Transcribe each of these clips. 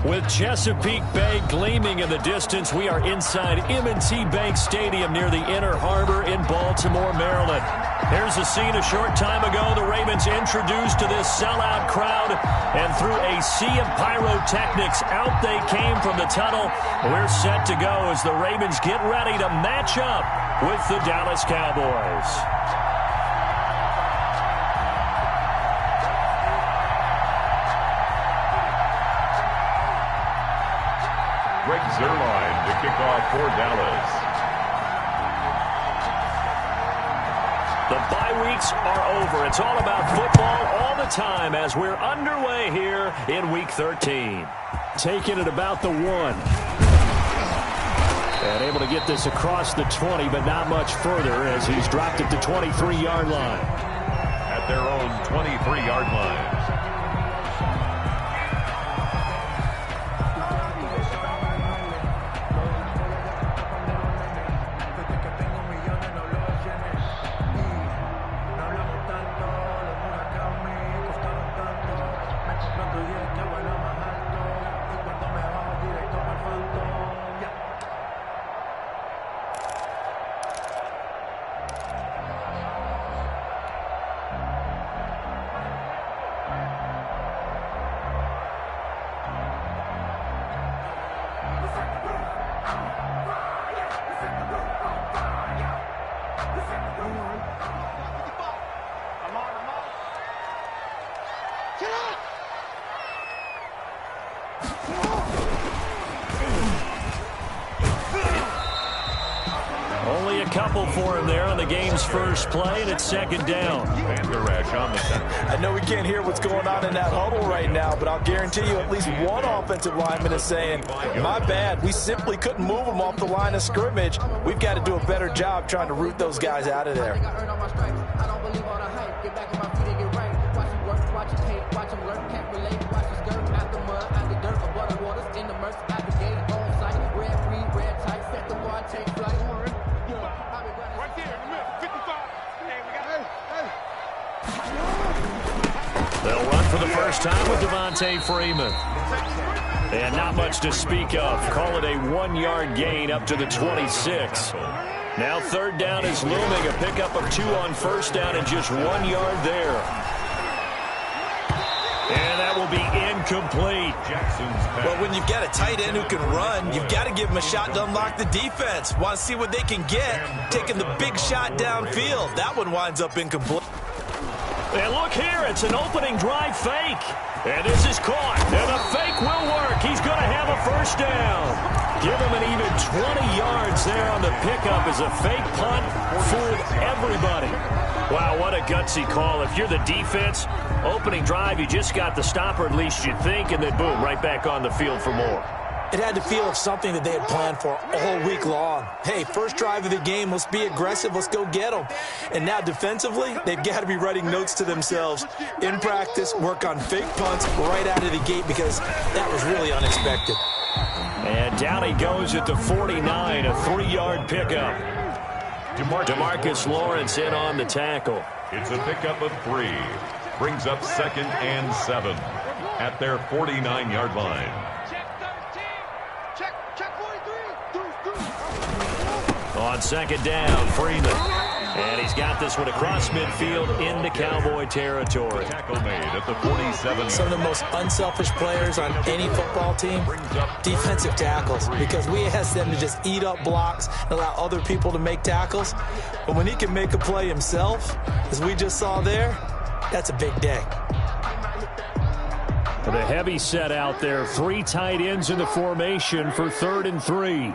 With Chesapeake Bay gleaming in the distance, we are inside M&T Bank Stadium near the Inner Harbor in Baltimore, Maryland. Here's a scene a short time ago. The Ravens introduced to this sellout crowd, and through a sea of pyrotechnics, out they came from the tunnel. We're set to go as the Ravens get ready to match up with the Dallas Cowboys. Greg Zuerlein to kick off for Dallas. The bye weeks are over. It's all about football all the time as we're underway here in Week 13. Taking it about the 1. And able to get this across the 20, but not much further as he's dropped it to 23-yard line. At their own 23-yard line. Only a couple for him there on the game's first play, and it's second down. I know we can't hear what's going on in that huddle right now, but I'll guarantee you at least one offensive lineman is saying, my bad, we simply couldn't move them off the line of scrimmage. We've got to do a better job trying to root those guys out of there. They'll run for the first time with Devontae Freeman. And not much to speak of. Call it a 1-yard gain up to the 26. Now third down is looming. A pickup of 2 on first down and just 1 yard there. And that will be incomplete. Well, when you've got a tight end who can run, you've got to give him a shot to unlock the defense. Want to see what they can get, taking the big shot downfield. That one winds up incomplete. And look here, it's an opening drive fake. And this is caught. And the fake will work. He's going to have a first down. Give him an even 20 yards there on the pickup as a fake punt fooled everybody. Wow, what a gutsy call. If you're the defense, opening drive, you just got the stopper, at least you think, and then boom, right back on the field for more. It had the feel of something that they had planned for all week long. Hey, first drive of the game, let's be aggressive, let's go get them. And now defensively, they've got to be writing notes to themselves. In practice, work on fake punts right out of the gate because that was really unexpected. And down he goes at the 49, a 3-yard pickup. DeMarcus Lawrence in on the tackle. It's a pickup of 3. Brings up 2nd and 7 at their 49-yard line. On second down, Freeman. And he's got this one across midfield into Cowboy territory. Tackle made at the 47. Some of the most unselfish players on any football team, defensive tackles, because we ask them to just eat up blocks and allow other people to make tackles. But when he can make a play himself, as we just saw there, that's a big day. The heavy set out there. 3 tight ends in the formation for 3rd and 3.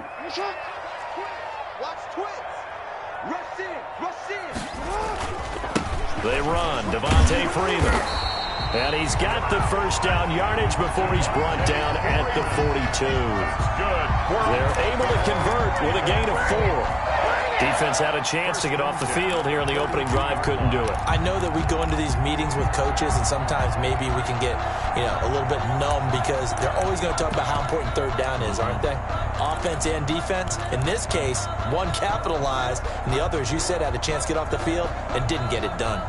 They run. Devontae Freeman. And he's got the first down yardage before he's brought down at the 42. They're able to convert with a gain of 4. Defense had a chance to get off the field here in the opening drive, couldn't do it. I know that we go into these meetings with coaches, and sometimes maybe we can get, a little bit numb because they're always going to talk about how important third down is, aren't they? Offense and defense. In this case, one capitalized, and the other, as you said, had a chance to get off the field and didn't get it done.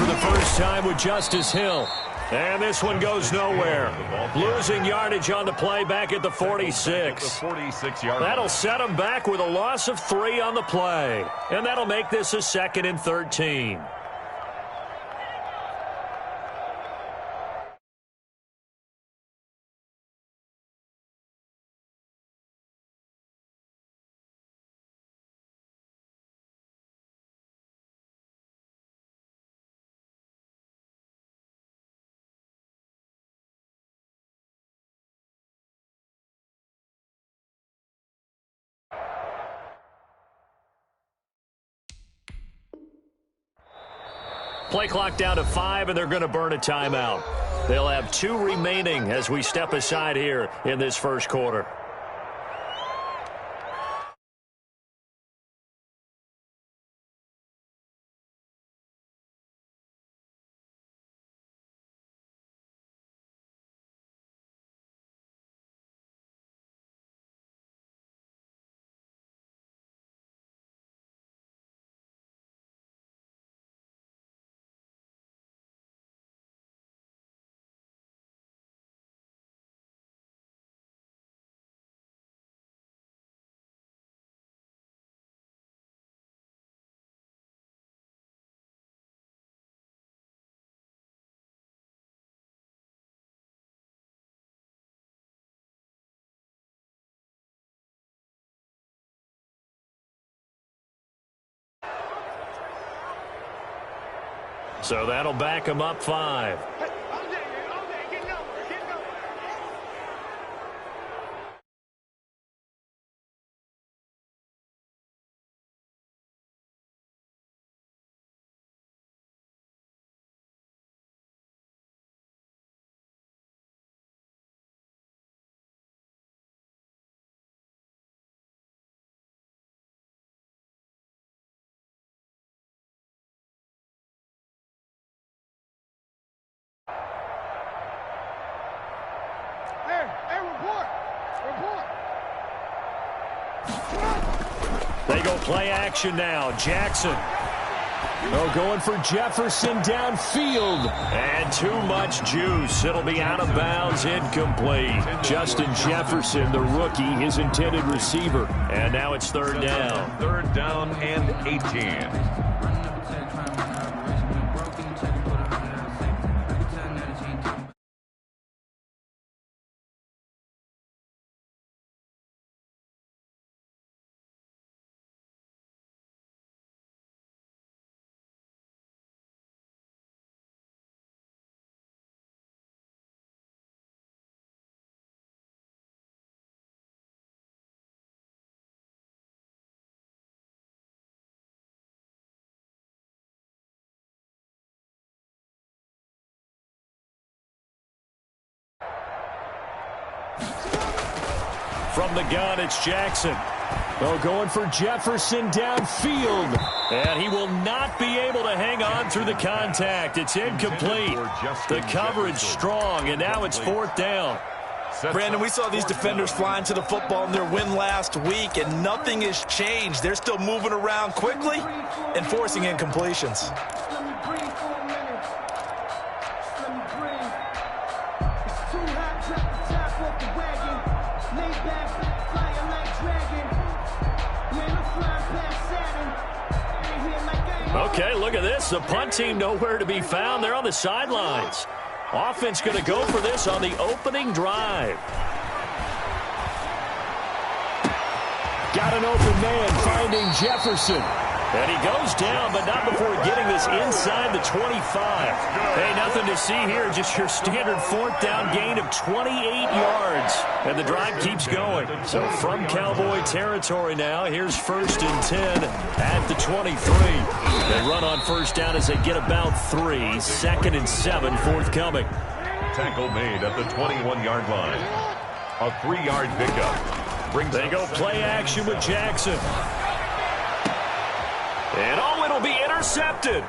the first time with Justice Hill. And this one goes nowhere. Losing yardage on the play back at the 46. That'll set them back with a loss of 3 on the play. And that'll make this a 2nd and 13. Play clock down to 5, and they're going to burn a timeout. They'll have 2 remaining as we step aside here in this first quarter. So that'll back them up 5. They go play action now. Jackson. Oh, going for Jefferson downfield. And too much juice. It'll be out of bounds, incomplete. Justin Jefferson, the rookie, his intended receiver. And now it's 3rd down. 3rd down and 18. From the gun, it's Jackson. Oh, going for Jefferson downfield. And he will not be able to hang on through the contact. It's incomplete. The coverage strong, and now it's 4th down. Brandon, we saw these defenders flying to the football in their win last week, and nothing has changed. They're still moving around quickly and forcing incompletions. Okay, look at this. The punt team nowhere to be found. They're on the sidelines. Offense going to go for this on the opening drive. Got an open man finding Jefferson. And he goes down, but not before getting this inside the 25. Hey, nothing to see here. Just your standard 4th down gain of 28 yards. And the drive keeps going. So from Cowboy territory now, here's 1st and 10 at the 23. They run on 1st down as they get about 3. 2nd and 7 forthcoming. Tackle made at the 21-yard line. A 3-yard pickup. They go play action with Jackson. And, oh, it'll be intercepted.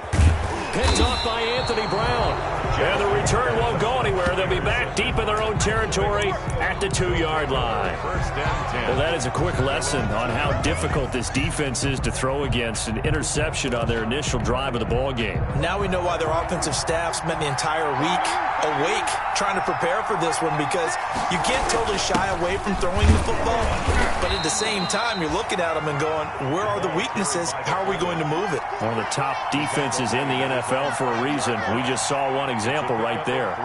Picked off by Anthony Brown. And the return won't go anywhere. They'll be back deep in their own territory at the 2-yard line. Well, that is a quick lesson on how difficult this defense is to throw against. An interception on their initial drive of the ball game. Now we know why their offensive staff spent the entire week awake trying to prepare for this one, because you can't totally shy away from throwing the football, but at the same time you're looking at them and going, where are the weaknesses? How are we going to move it? One of the top defenses in the NFL for a reason. We just saw one example right there.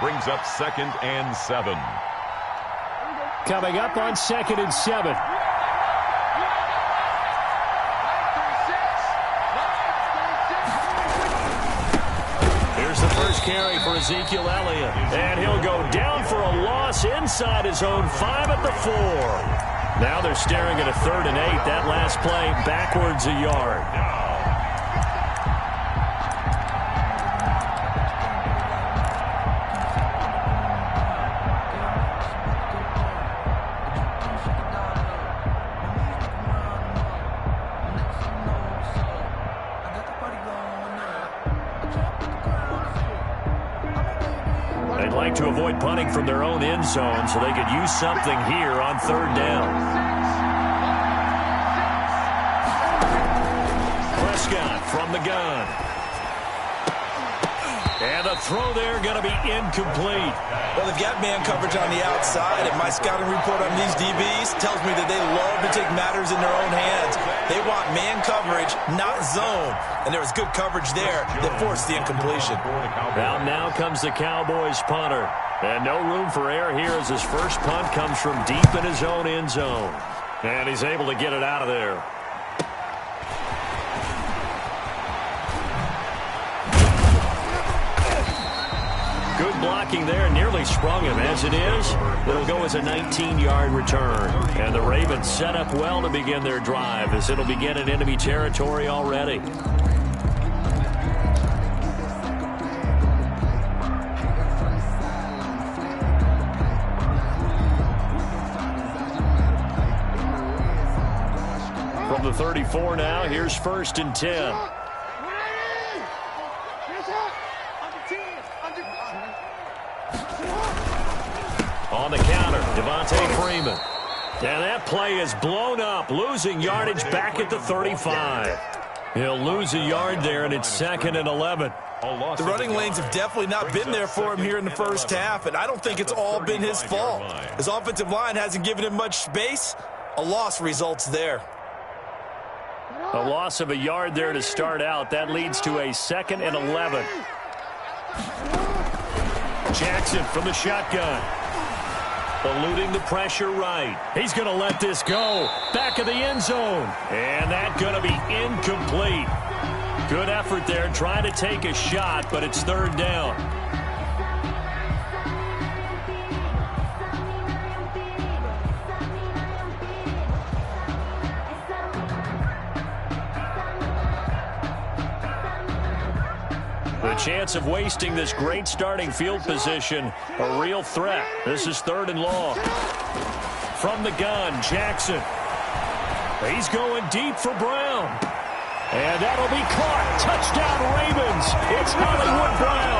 Brings up 2nd and 7. Coming up on 2nd and 7. Here's the first carry for Ezekiel Elliott. And he'll go down for a loss inside his own 5 at the 4. Now they're staring at a 3rd and 8. That last play backwards a yard. They'd like to avoid punting from their own end zone so they could use something here on 3rd down. Prescott from the gun. And the throw there going to be incomplete. Well, they've got man coverage on the outside, and my scouting report on these DBs tells me that they love to take matters in their own hands. They want man coverage, not zone. And there was good coverage there that forced the incompletion. Out now comes the Cowboys punter. And no room for error here as his first punt comes from deep in his own end zone. And he's able to get it out of there. Good blocking there, nearly sprung him. As it is, it'll go as a 19-yard return. And the Ravens set up well to begin their drive, as it'll begin in enemy territory already. From the 34 now, here's 1st and 10. On the counter, Devontae Freeman. And that play is blown up, losing yardage back at the 35. He'll lose a yard there, and it's 2nd and 11. The running lanes have definitely not been there for him here in the first half, and I don't think it's all been his fault. His offensive line hasn't given him much space. A loss results there. A loss of a yard there to start out. That leads to a 2nd and 11. Jackson from the shotgun. Eluding the pressure right. He's going to let this go. Back of the end zone. And that's going to be incomplete. Good effort there trying to take a shot, but it's 3rd down. The chance of wasting this great starting field position, a real threat. This is 3rd and long. From the gun, Jackson. He's going deep for Brown. And that'll be caught. Touchdown, Ravens. It's Hollywood Brown.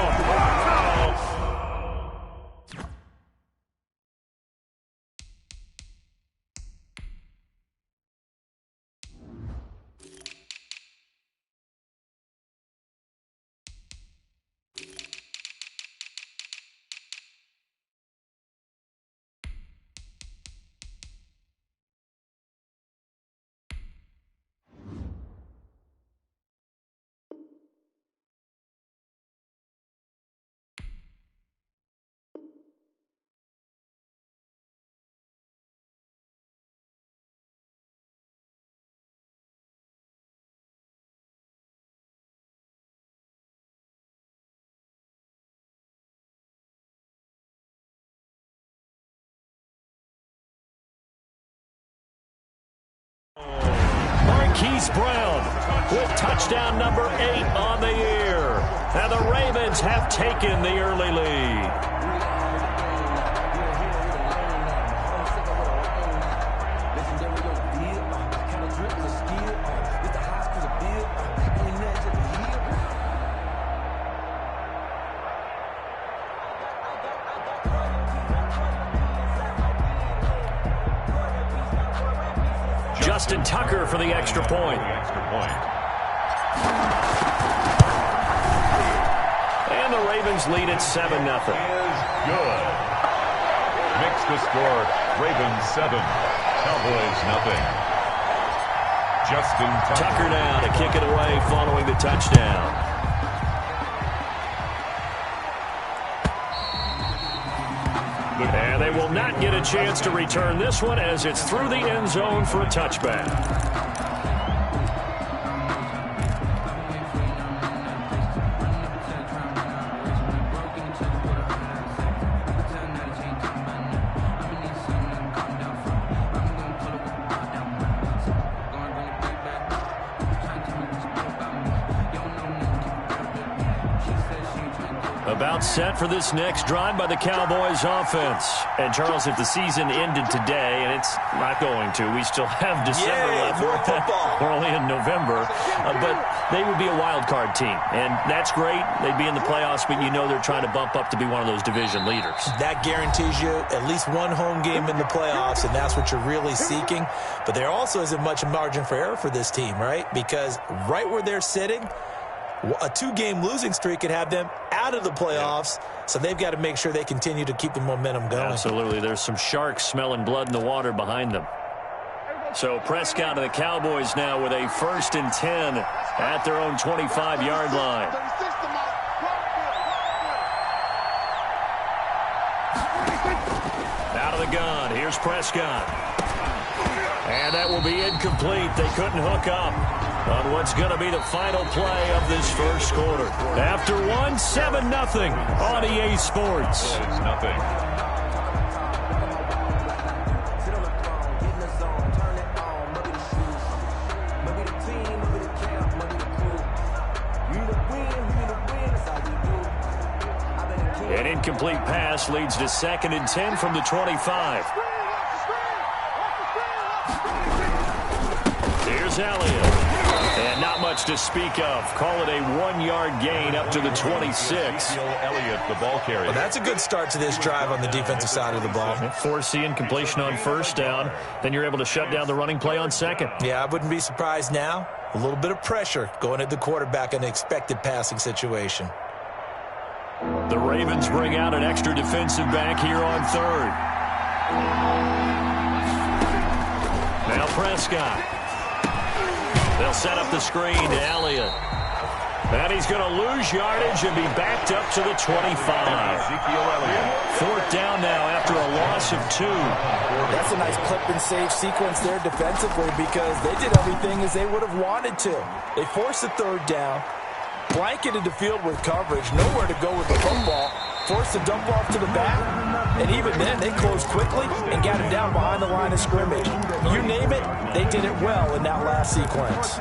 Marquise Brown with touchdown number 8 on the year. And the Ravens have taken the early lead. Justin Tucker for the extra point. And the Ravens lead at 7-0. Good. Makes the score Ravens 7, Cowboys 0. Justin Tucker now to kick it away following the touchdown. And they will not get a chance to return this one as it's through the end zone for a touchback. About set for this next drive by the Cowboys offense. And, Charles, if the season ended today, and it's not going to, we still have December left. More football. We're only in November. But they would be a wild card team. And that's great. They'd be in the playoffs, but you know they're trying to bump up to be one of those division leaders. That guarantees you at least one home game in the playoffs, and that's what you're really seeking. But there also isn't much margin for error for this team, right? Because right where they're sitting, a 2-game losing streak could have them out of the playoffs, so they've got to make sure they continue to keep the momentum going. Absolutely. There's some sharks smelling blood in the water behind them. So Prescott and the Cowboys now with a 1st and 10 at their own 25-yard line. Out of the gun. Here's Prescott. And that will be incomplete. They couldn't hook up on what's going to be the final play of this first quarter. After one, 7-0 on EA Sports. It's nothing. An incomplete pass leads to 2nd and 10 from the 25. Here's Elliott. And not much to speak of. Call it a 1-yard gain up to the 26. Elliott, the ball carrier. Well, that's a good start to this drive on the defensive side of the ball. Force the incompletion on 1st down. Then you're able to shut down the running play on 2nd. Yeah, I wouldn't be surprised now. A little bit of pressure going at the quarterback in an expected passing situation. The Ravens bring out an extra defensive back here on 3rd. Now Prescott. They'll set up the screen to Elliott. And he's going to lose yardage and be backed up to the 25. 4th down now after a loss of 2. That's a nice clip and save sequence there defensively because they did everything as they would have wanted to. They forced the 3rd down, blanketed the field with coverage, nowhere to go with the football, forced the dump off to the back, and even then they closed quickly and got him down behind the line of scrimmage. You name it, they did it well in that last sequence.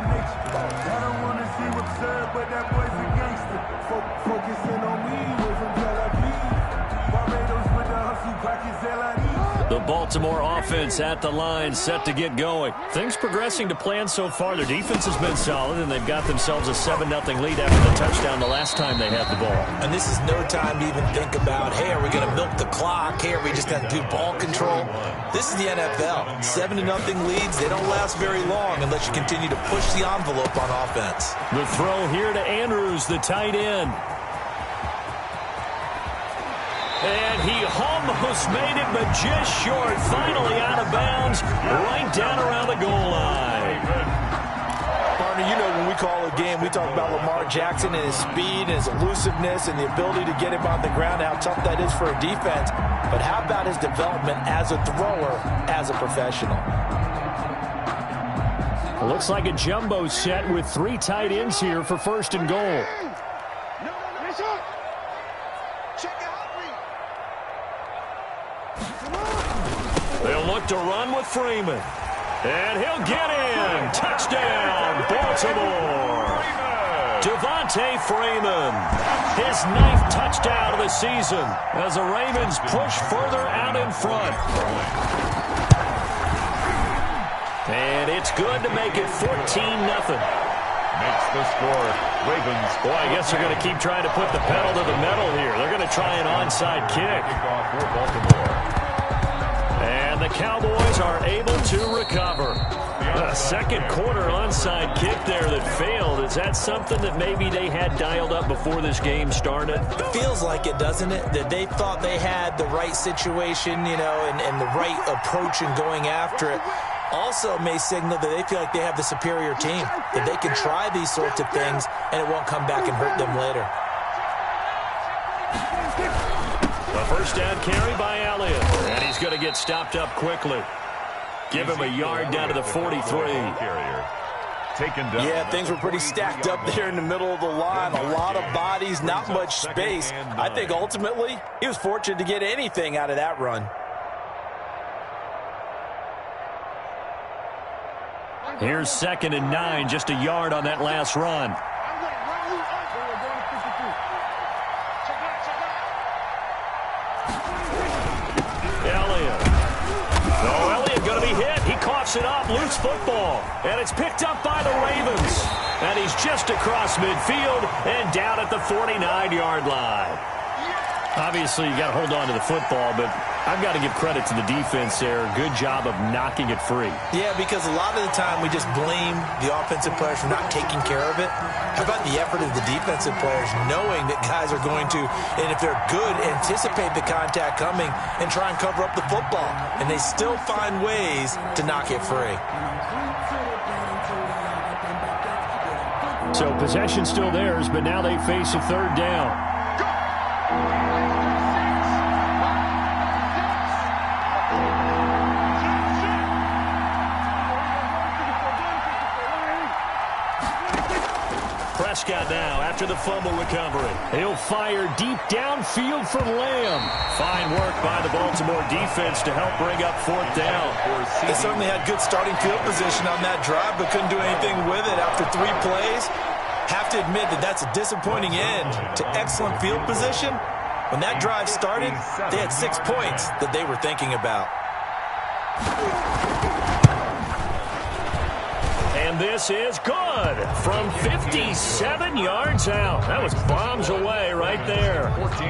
The Baltimore offense at the line, set to get going. Things progressing to plan so far. Their defense has been solid, and they've got themselves a 7-0 lead after the touchdown the last time they had the ball. And this is no time to even think about, hey, are we going to milk the clock? Hey, are we just going to do ball control? This is the NFL. 7-0 leads, they don't last very long unless you continue to push the envelope on offense. The throw here to Andrews, the tight end. And he almost made it, but just short. Finally out of bounds, right down around the goal line. Partner, you know when we call a game, we talk about Lamar Jackson and his speed and his elusiveness and the ability to get him on the ground, how tough that is for a defense. But how about his development as a thrower, as a professional? Looks like a jumbo set with 3 tight ends here for 1st and goal. They'll look to run with Freeman. And he'll get in. Touchdown, Baltimore. Devontae Freeman. His 9th touchdown of the season as the Ravens push further out in front. And it's good to make it 14-0. Makes the score Ravens. Boy, I guess they're going to keep trying to put the pedal to the metal here. They're going to try an onside kick. Kickoff for Baltimore. And the Cowboys are able to recover. The yard. A second quarter onside kick there that failed. Is that something that maybe they had dialed up before this game started? It feels like it, doesn't it? That they thought they had the right situation, you know, and the right approach in going after it. Also may signal that they feel like they have the superior team, that they can try these sorts of things and it won't come back and hurt them later. A first down carry by Elliott, and he's going to get stopped up quickly. Give him a yard down to the 43. Yeah, things were pretty stacked up there in the middle of the line. A lot of bodies, not much space. I think ultimately he was fortunate to get anything out of that run. Here's 2nd and 9, just a yard on that last run. Elliott going to be hit. He coughs it up, loose football. And it's picked up by the Ravens. And he's just across midfield and down at the 49-yard line. Obviously, you got to hold on to the football, but I've got to give credit to the defense there. Good job of knocking it free. Yeah, because a lot of the time we just blame the offensive players for not taking care of it. How about the effort of the defensive players knowing that guys are going to, and if they're good, anticipate the contact coming and try and cover up the football. And they still find ways to knock it free. So possession still theirs, but now they face a third down. Prescott now after the fumble recovery. He'll fire deep downfield for Lamb. Fine work by the Baltimore defense to help bring up 4th down. They certainly had good starting field position on that drive, but couldn't do anything with it after 3 plays. Have to admit that that's a disappointing end to excellent field position. When that drive started, they had 6 points that they were thinking about. And this is good from 57 yards out. That was bombs away right there. 14.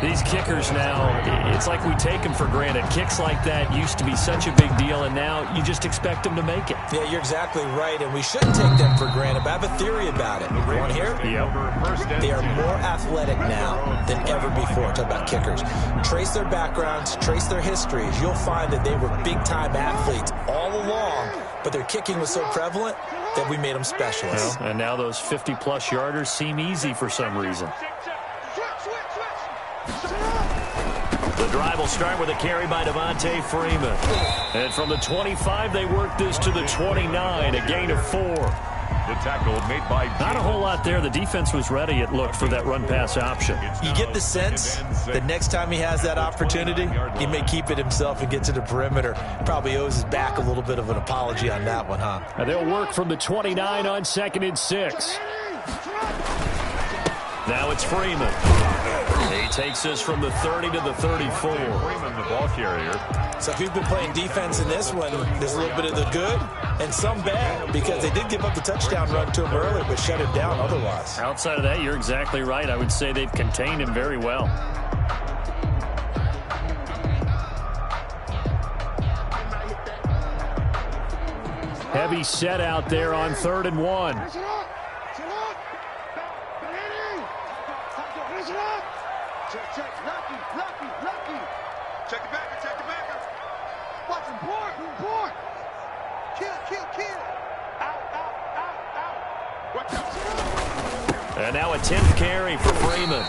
These kickers now, it's like we take them for granted. Kicks like that used to be such a big deal, and now you just expect them to make it. Yeah, you're exactly right, and we shouldn't take them for granted, but I have a theory about it. You want to hear? Yep. They are more athletic now than ever before. Talk about kickers. Trace their backgrounds, trace their histories. You'll find that they were big-time athletes all along, but their kicking was so prevalent that we made them specialists. Well, and now those 50-plus yarders seem easy for some reason. The drive will start with a carry by Devontae Freeman. And from the 25, they work this to the 29, a gain of 4. The tackle made by not a whole lot there. The defense was ready, it looked, for that run-pass option. You get the sense that next time he has that opportunity, he may keep it himself and get to the perimeter. Probably owes his back a little bit of an apology on that one, huh? And they'll work from the 29 on 2nd and 6. Now it's Freeman. He takes us from the 30 to the 34. Freeman, the ball carrier. So if you've been playing defense in this one, there's a little bit of the good and some bad, because they did give up the touchdown run to him earlier, but shut him down otherwise. Outside of that, you're exactly right. I would say they've contained him very well. Heavy set out there on 3rd and 1. Check the backer. Watch him, board. Kill. Out. Watch out. And now a 10th carry for Freeman.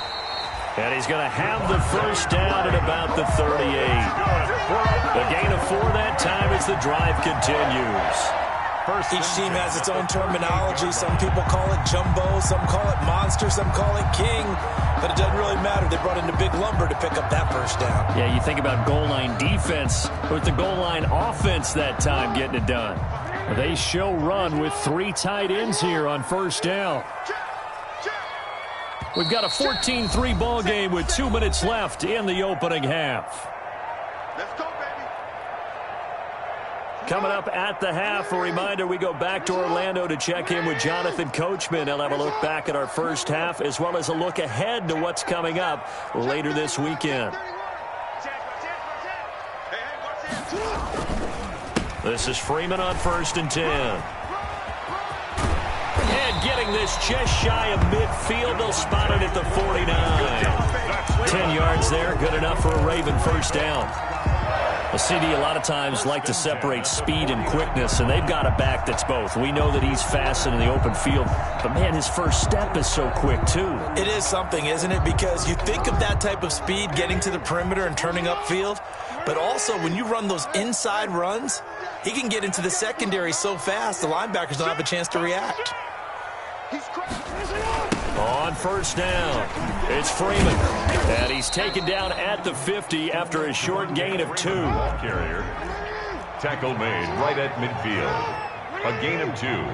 And he's going to have the first down at about the 38. The gain of 4 that time as the drive continues. Each team has its own terminology. Some people call it jumbo, some call it monster, some call it king. But it doesn't really matter. They brought in the big lumber to pick up that first down. Yeah, you think about goal line defense with the goal line offense that time getting it done. They show run with 3 tight ends here on first down. We've got a 14-3 ball game with 2 minutes left in the opening half. Let's go, baby. Coming up at the half, a reminder, we go back to Orlando to check in with Jonathan Coachman. He'll have a look back at our first half as well as a look ahead to what's coming up later this weekend. This is Freeman on 1st and 10. And getting this just shy of midfield. They'll spot it at the 49. 10 yards there, good enough for a Raven first down. Well, CD, a lot of times like to separate speed and quickness, and they've got a back that's both. We know that he's fast in the open field, but, man, his first step is so quick, too. It is something, isn't it? Because you think of that type of speed getting to the perimeter and turning upfield, but also when you run those inside runs, he can get into the secondary so fast the linebackers don't have a chance to react. On 1st down, it's Freeman. And he's taken down at the 50 after a short gain of 2. Carrier. Tackle made right at midfield. A gain of 2.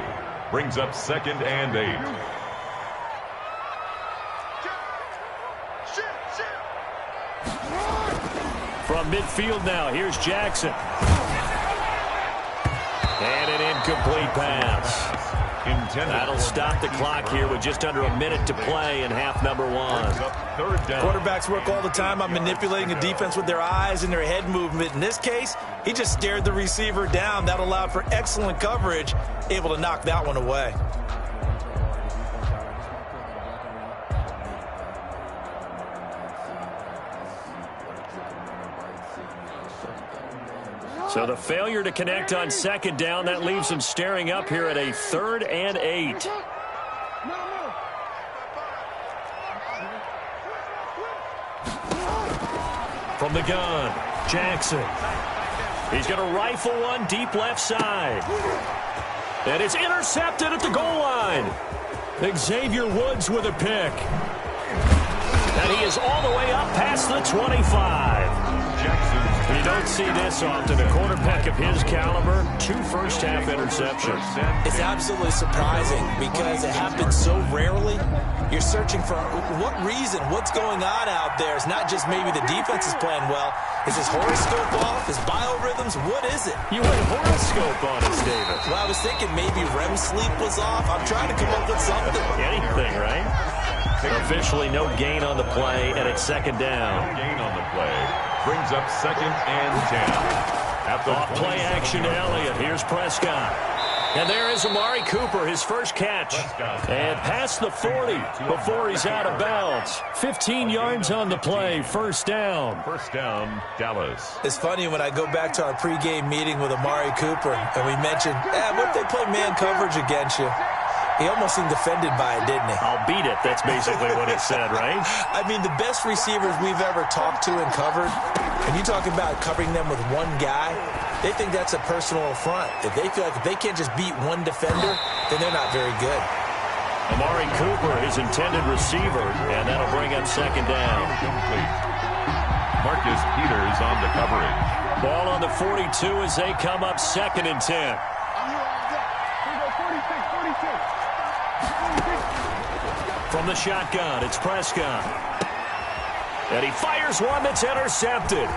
Brings up 2nd and 8. From midfield now, here's Jackson. And an incomplete pass. That'll stop the clock here with just under a minute to play in half number 1. Quarterbacks work all the time on manipulating a defense with their eyes and their head movement. In this case, he just stared the receiver down. That allowed for excellent coverage, able to knock that one away. So the failure to connect on 2nd down, that leaves him staring up here at a 3rd and 8. From the gun, Jackson. He's going to rifle one deep left side. And it's intercepted at the goal line. Xavier Woods with a pick. And he is all the way up past the 25. You don't see this often. A quarterback of his caliber, 2 first-half interceptions. It's absolutely surprising because it happens so rarely. You're searching for what reason, what's going on out there. It's not just maybe the defense is playing well. Is his horoscope off? His biorhythms? What is it? You went horoscope on us, David. Well, I was thinking maybe REM sleep was off. I'm trying to come up with something. Anything, right? Officially no gain on the play, and it's 2nd down. No gain on the play. Brings up 2nd and 10. At the off play action to Elliott. Here's Prescott. And there is Amari Cooper, his first catch. And past the 40 before he's out of bounds. 15 yards on the play, 1st down. 1st down, Dallas. It's funny when I go back to our pregame meeting with Amari Cooper, and we mentioned, what if they play man coverage against you? He almost seemed offended by it, didn't he? I'll beat it. That's basically what he said, right? I mean, the best receivers we've ever talked to and covered, and you talk about covering them with one guy, they think that's a personal affront. If they feel like if they can't just beat one defender, then they're not very good. Amari Cooper, his intended receiver, and that'll bring up 2nd down. Complete. Marcus Peters on the coverage. Ball on the 42 as they come up 2nd and 10. From the shotgun, it's Prescott. And he fires one that's intercepted.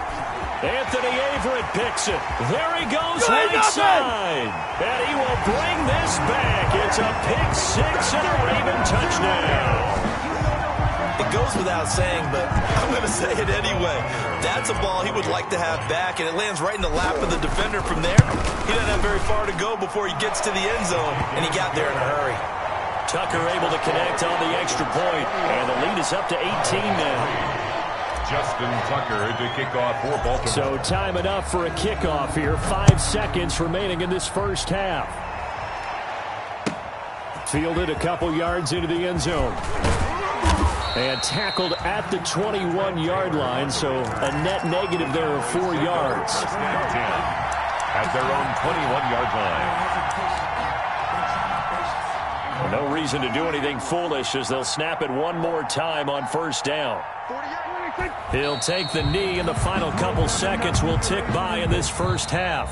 Anthony Averett picks it. There he goes, right side. And he will bring this back. It's a pick 6 and a Raven touchdown. It goes without saying, but I'm going to say it anyway. That's a ball he would like to have back, and it lands right in the lap of the defender from there. He doesn't have very far to go before he gets to the end zone, and he got there in a hurry. Tucker able to connect on the extra point, and the lead is up to 18 now. Justin Tucker to kick off for Baltimore. So time enough for a kickoff here. 5 seconds remaining in this first half. Fielded a couple yards into the end zone. And tackled at the 21-yard line, so a net negative there of 4 yards. At their own 21-yard line. No reason to do anything foolish as they'll snap it one more time on 1st down. He'll take the knee, and the final couple seconds will tick by in this first half.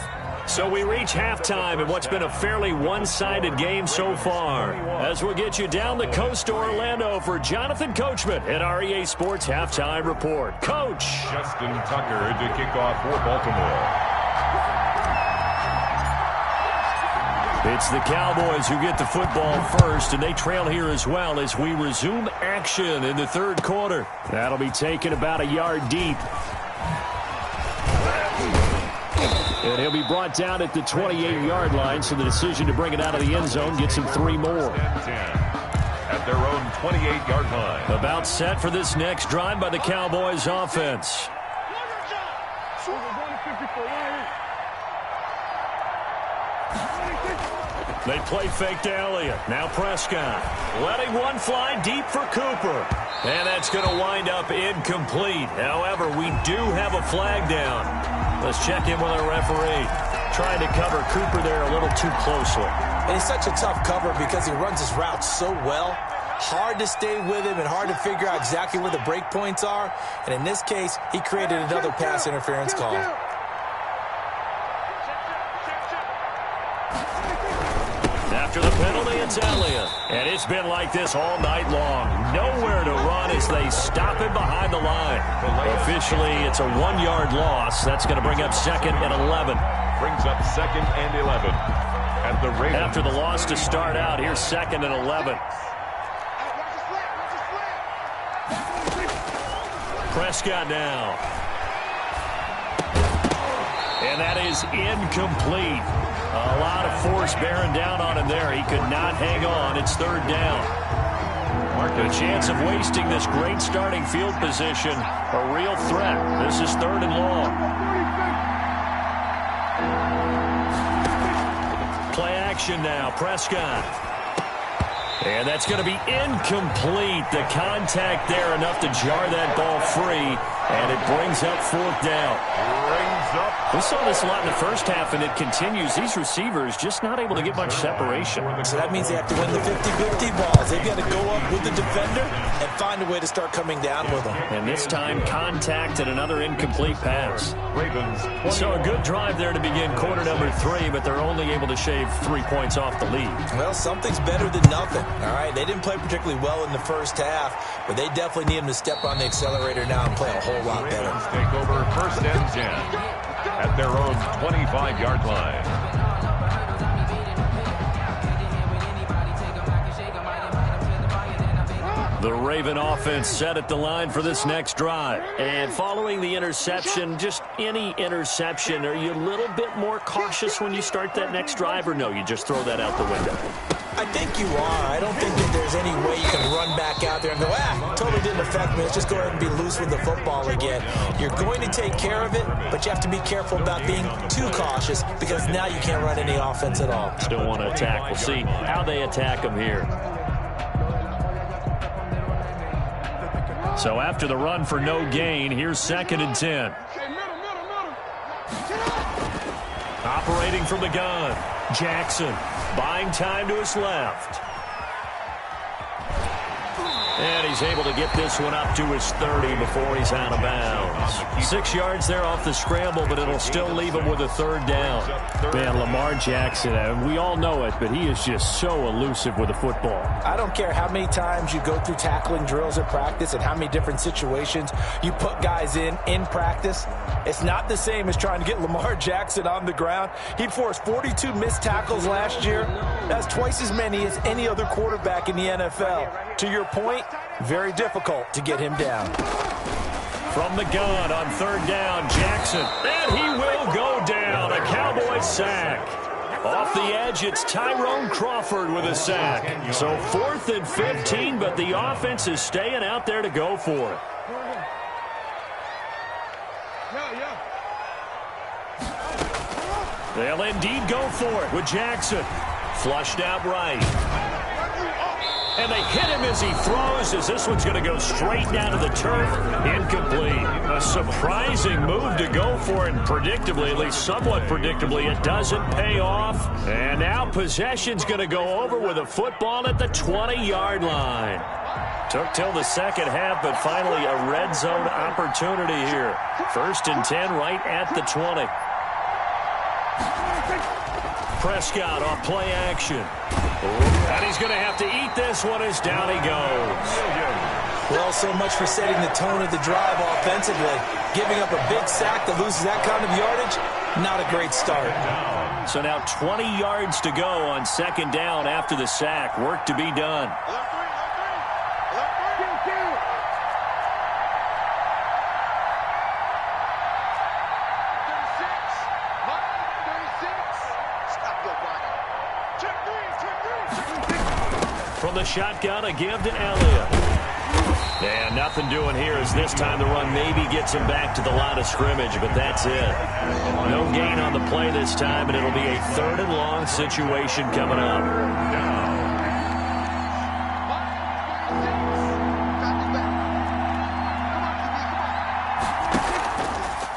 So we reach halftime in what's been a fairly one-sided game so far. As we'll get you down the coast to Orlando for Jonathan Coachman at our EA Sports Halftime Report. Coach! Justin Tucker to kick off for Baltimore. It's the Cowboys who get the football first, and they trail here as well as we resume action in the 3rd quarter. That'll be taken about a yard deep. And he'll be brought down at the 28-yard line, so the decision to bring it out of the end zone gets him 3 more. At their own 28-yard line. About set for this next drive by the Cowboys offense. They play fake to Elliott. Now Prescott. Letting one fly deep for Cooper. And that's going to wind up incomplete. However, we do have a flag down. Let's check in with our referee. Trying to cover Cooper there a little too closely. And it's such a tough cover because he runs his route so well. Hard to stay with him and hard to figure out exactly where the break points are. And in this case, he created another pass interference call. After the penalty, it's Elliott. And it's been like this all night long. Nowhere to run as they stop him behind the line. Officially, it's a 1-yard loss. That's going to bring up 2nd and 11. Brings up 2nd and 11. At the Ravens. After the loss to start out, here's 2nd and 11. Prescott now. And that is incomplete. A lot of force bearing down on him there. He could not hang on. It's 3rd down. The chance of wasting this great starting field position, a real threat. This is 3rd and long. Play action now. Prescott. And that's going to be incomplete. The contact there enough to jar that ball free. And it brings up 4th down. We saw this a lot in the first half, and it continues. These receivers just not able to get much separation. So that means they have to win the 50-50 balls. They've got to go up with the defender and find a way to start coming down with them. And this time, contact and another incomplete pass. Ravens. So a good drive there to begin quarter number 3, but they're only able to shave 3 points off the lead. Well, something's better than nothing. All right, they didn't play particularly well in the first half, but they definitely need them to step on the accelerator now and play a whole lot better. Ravens take over 1st and 10 at their own 25-yard line. The Raven offense set at the line for this next drive. And following the interception, just any interception, are you a little bit more cautious when you start that next drive, or no, you just throw that out the window? I think you are. I don't think that there's any way you can run back out there and go, totally didn't affect me. Let's just go ahead and be loose with the football again. You're going to take care of it, but you have to be careful about being too cautious because now you can't run any offense at all. Still want to attack. We'll see how they attack them here. So after the run for no gain, here's 2nd and 10. Operating from the gun, Jackson buying time to his left. And he's able to get this one up to his 30 before he's out of bounds. 6 yards there off the scramble, but it'll still leave him with a 3rd down. Man, Lamar Jackson, we all know it, but he is just so elusive with the football. I don't care how many times you go through tackling drills at practice and how many different situations you put guys in practice. It's not the same as trying to get Lamar Jackson on the ground. He forced 42 missed tackles last year. That's twice as many as any other quarterback in the NFL. To your point, very difficult to get him down. From the gun on 3rd down, Jackson. And he will go down. A Cowboy sack. Off the edge, it's Tyrone Crawford with a sack. So 4th and 15, but the offense is staying out there to go for it. They'll indeed go for it with Jackson. Flushed out right. And they hit him as he throws, as this one's going to go straight down to the turf. Incomplete. A surprising move to go for it, and predictably, at least somewhat predictably, it doesn't pay off. And now possession's going to go over with a football at the 20-yard line. Took till the second half, but finally a red zone opportunity here. 1st and 10 right at the 20. Prescott off play action. And he's going to have to eat this one as down he goes. Well, so much for setting the tone of the drive offensively. Giving up a big sack that loses that kind of yardage, not a great start. So now 20 yards to go on 2nd down after the sack. Work to be done. the shotgun, a give to Elliott. And nothing doing here as this time the run maybe gets him back to the line of scrimmage, but that's it. No gain on the play this time, and it'll be a 3rd and long situation coming up.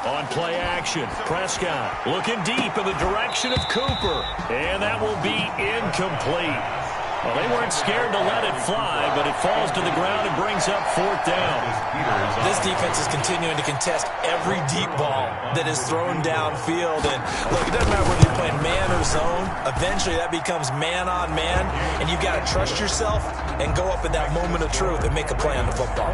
On play action, Prescott looking deep in the direction of Cooper, and that will be incomplete. Well, they weren't scared to let it fly, but it falls to the ground and brings up 4th down. This defense is continuing to contest every deep ball that is thrown downfield. And, look, it doesn't matter whether you're playing man or zone. Eventually, that becomes man-on-man, and you've got to trust yourself and go up in that moment of truth and make a play on the football.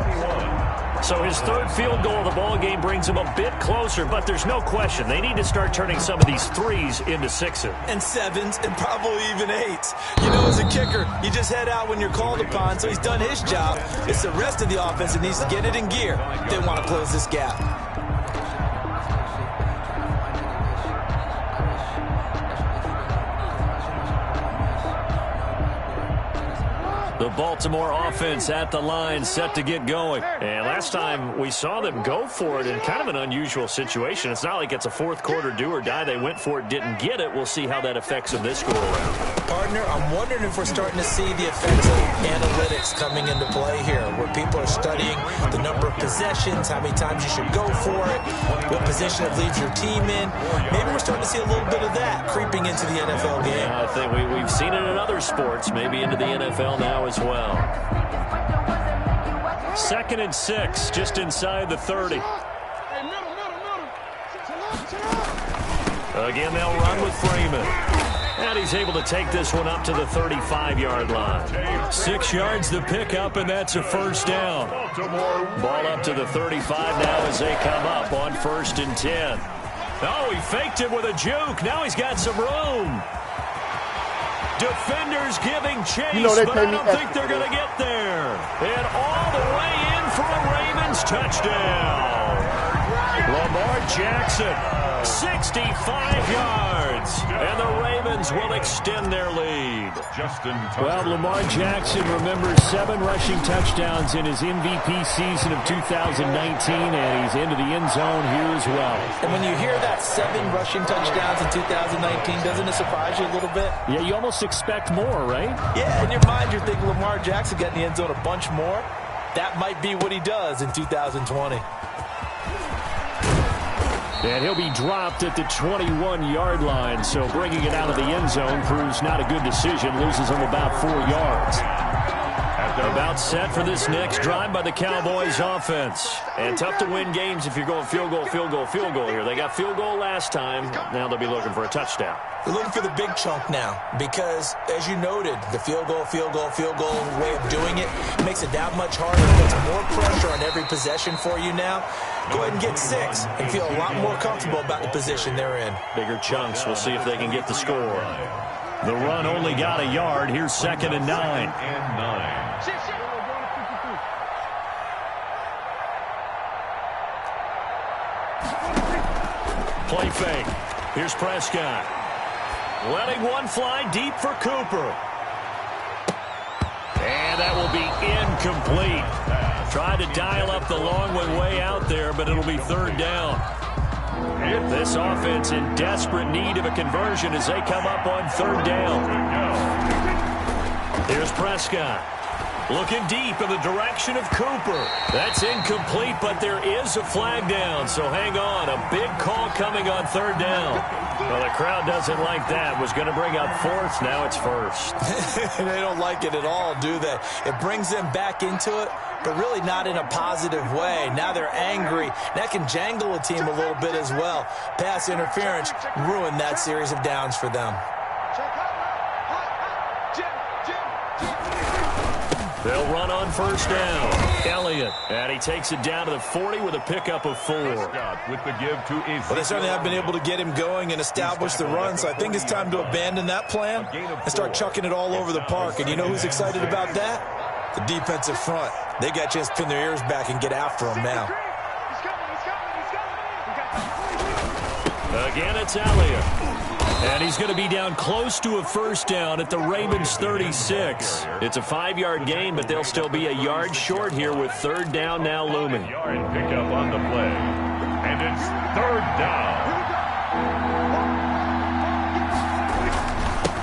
So his 3rd field goal of the ball game brings him a bit closer, but there's no question they need to start turning some of these 3s into 6s. And 7s and probably even 8s. You know, as a kicker, you just head out when you're called upon, so he's done his job. It's the rest of the offense that needs to get it in gear. They want to close this gap. The Baltimore offense at the line, set to get going. And last time we saw them go for it in kind of an unusual situation. It's not like it's a 4th quarter do or die. They went for it, didn't get it. We'll see how that affects them this go-around. Partner, I'm wondering if we're starting to see the effects of analytics coming into play here, where people are studying the number of possessions, how many times you should go for it, what position it leaves your team in. Maybe we're starting to see a little bit of that creeping into the NFL game. Yeah, I think we've seen it in other sports, maybe into the NFL now as well. 2nd and 6, just inside the 30. Again, they'll run with Freeman. And he's able to take this one up to the 35-yard line. 6 yards the pickup, and that's a 1st down. Ball up to the 35 now as they come up on 1st and 10. Oh, he faked it with a juke. Now he's got some room. Defenders giving chase, but I don't think they're going to get there. And all the way in for a Ravens touchdown. Lamar Jackson, 65 yards. And the Ravens will extend their lead. Well, Lamar Jackson remembers 7 rushing touchdowns in his MVP season of 2019, and he's into the end zone here as well. And when you hear that 7 rushing touchdowns in 2019, doesn't it surprise you a little bit? Yeah, you almost expect more, right? Yeah, in your mind, you're thinking Lamar Jackson got in the end zone a bunch more. That might be what he does in 2020. And he'll be dropped at the 21-yard line, so bringing it out of the end zone proves not a good decision. Loses him about 4 yards. About set for this next drive by the Cowboys offense. And tough to win games if you're going field goal, field goal, field goal here. They got field goal last time. Now they'll be looking for a touchdown. They're looking for the big chunk now because, as you noted, the field goal way of doing it makes it that much harder. It puts more pressure on every possession for you now. Go ahead and get 6 and feel a lot more comfortable about the position they're in. Bigger chunks. We'll see if they can get the score. The run only got a yard. Here's 2nd and 9. Play fake. Here's Prescott. Letting one fly deep for Cooper. And that will be incomplete. Tried to dial up the long one way out there, but it'll be 3rd down. This offense in desperate need of a conversion as they come up on 3rd down. Here's Prescott. Looking deep in the direction of Cooper. That's incomplete, but there is a flag down, so hang on. A big call coming on 3rd down. Well, the crowd doesn't like that. Was going to bring up 4th. Now it's 1st. They don't like it at all, do they? It brings them back into it, but really not in a positive way. Now they're angry. That can jangle a team a little bit as well. Pass interference ruined that series of downs for them. They'll run on 1st down. Elliott, and he takes it down to the 40 with a pickup of 4. With the give to Well, they certainly have been able to get him going and establish the run, so I think it's time to abandon that plan and start chucking it all over the park. And you know who's excited about that? The defensive front. They got a chance to pin their ears back and get after him now. Again, it's Elliott. And he's going to be down close to a first down at the Ravens 36. It's a 5-yard gain, but they'll still be a yard short here with third down now looming. Yard pickup on the play. And it's third down.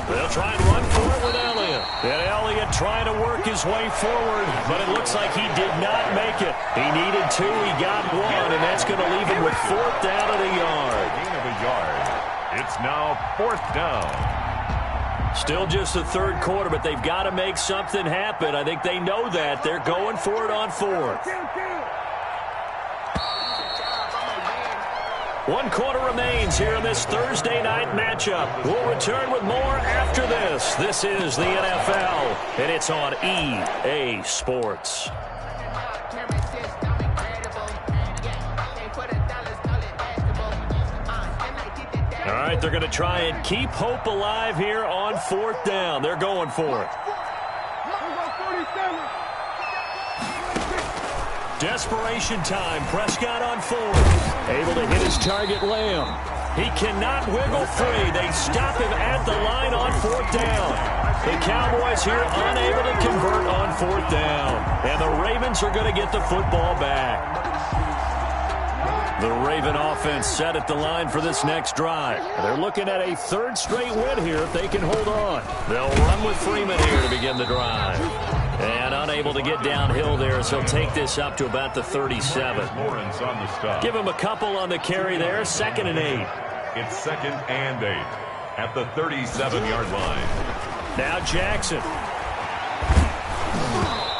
They'll try and run for it with Elliott. And Elliott trying to work his way forward, but it looks like he did not make it. He needed 2, he got 1, and that's going to leave him with fourth down at a yard. Gain of a yard. It's now fourth down. Still just the third quarter, but they've got to make something happen. I think they know that. They're going for it on fourth. 1 quarter remains here in this Thursday night matchup. We'll return with more after this. This is the NFL, and it's on EA Sports. All right, they're going to try and keep hope alive here on fourth down. They're going for it. Desperation time. Prescott on fourth. Able to hit his target, Lamb. He cannot wiggle free. They stop him at the line on fourth down. The Cowboys here unable to convert on fourth down. And the Ravens are going to get the football back. The Raven offense set at the line for this next drive. They're looking at a third straight win here if they can hold on. They'll run with Freeman here to begin the drive. And unable to get downhill there, so he'll take this up to about the 37. Lawrence on the stop. Give him a couple on the carry there. 2nd and 8. It's 2nd and 8 at the 37-yard line. Now Jackson.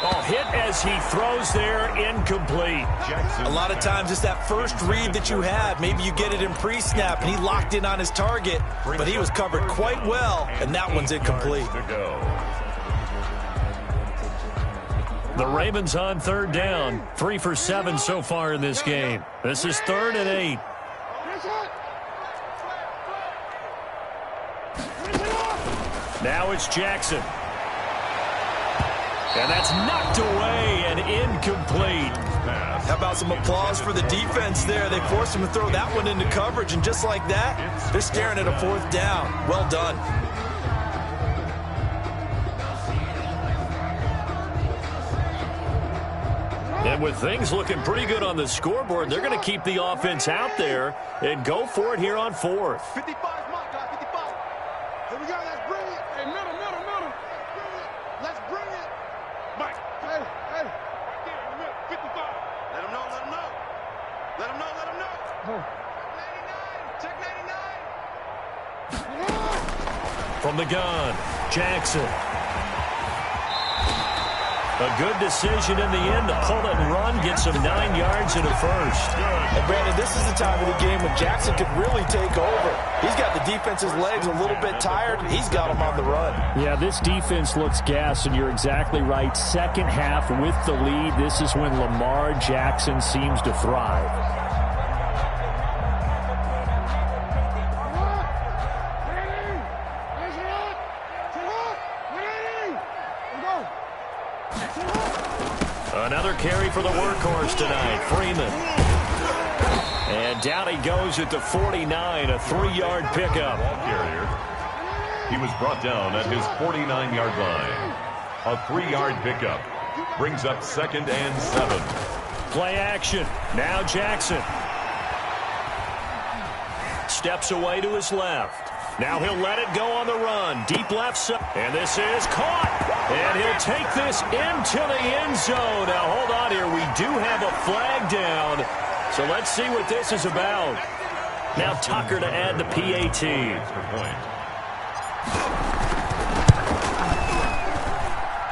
Oh, hit as he throws there, incomplete. Jackson. A lot of times it's that first read that you have. Maybe you get it in pre-snap, and he locked in on his target, but he was covered quite well, and that one's incomplete. To go. The Ravens on third down. 3 for 7 so far in this game. This is 3rd and 8. Now it's Jackson. And that's knocked away and incomplete. How about some applause for the defense there? They forced him to throw that one into coverage, and just like that, they're staring at a fourth down. Well done. And with things looking pretty good on the scoreboard, they're going to keep the offense out there and go for it here on fourth. 55 mark, guys, 55. Here we go, let's bring it. Hey, middle. Let's bring it. Mike, hey. Right there in the middle, 55. Let him know. Let him know. Check 99. From the gun, Jackson. A good decision in the end to pull it and run, get some 9 yards and a first. And Brandon, this is the time of the game when Jackson could really take over. He's got the defense's legs a little bit tired. He's got them on the run. Yeah, this defense looks gassed, and you're exactly right. Second half with the lead, this is when Lamar Jackson seems to thrive. Another carry for the workhorse tonight, Freeman. And down he goes at the 49, a 3-yard pickup. Ball carrier. He was brought down at his 49-yard line. A 3-yard pickup brings up 2nd and 7. Play action. Now Jackson. Steps away to his left. Now he'll let it go on the run. Deep left side. And this is caught. And he'll take this into the end zone. Now hold on here. We do have a flag down. So let's see what this is about. Now Tucker to add the PAT.